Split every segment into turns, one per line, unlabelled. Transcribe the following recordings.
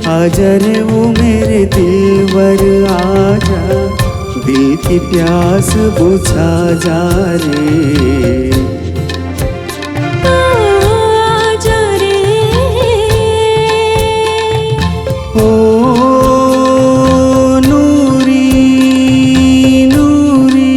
आजा रे वो मेरे दिलवर आजा, दिल की प्यास बुझा जा रे।
आजा रे
ओ नूरी नूरी,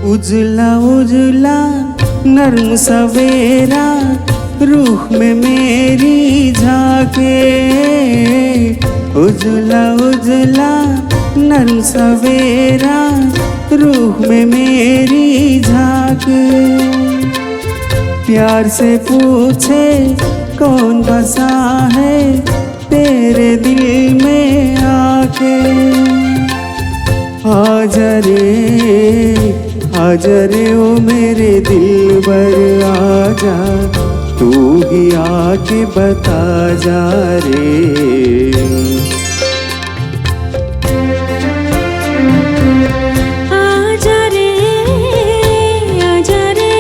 उजला उजला नर्म सवेरा रूह में मेरी झाके, उजला उजला नर्म सवेरा रूह में मेरी झाके। प्यार से पूछे कौन बसा है तेरे दिल में आके। आजा रे ओ मेरे दिलबर आजा, तू ही आके बता जा रे।
आजा रे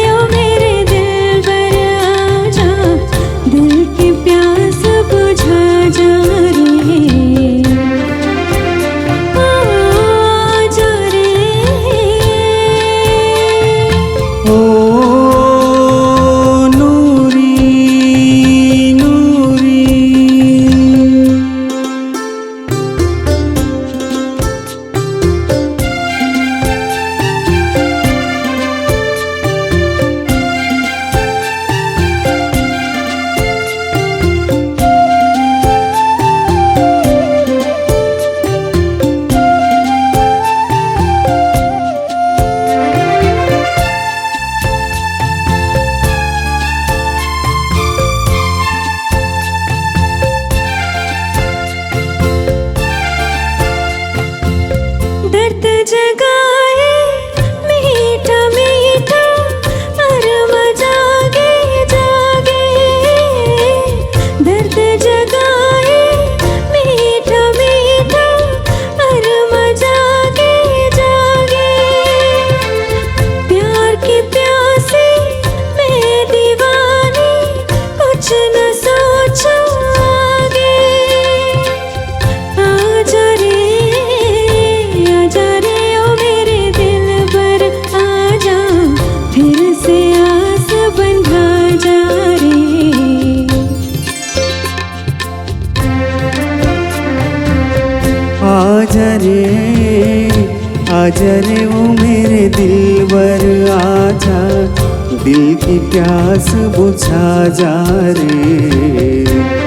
ओ मेरे दिलबर आजा, दिल की प्यास बुझा जा रे। आजा रे
ओ नूरी नूरी,
दर्द जगाए मीठा मीठा अरमा जागे जागे, दर्द जगाए मीठा मीठा अरमा जागे जागे। प्यार की प्यासी मैं दीवानी, कुछ न सोचो आगे। आजा रे ओ मेरे दिलबर आजा, फिर से आस बंधा जा रे।
आजा रे ओ मेरे दिलबर आजा, दिल की प्यास बुझा जा रे।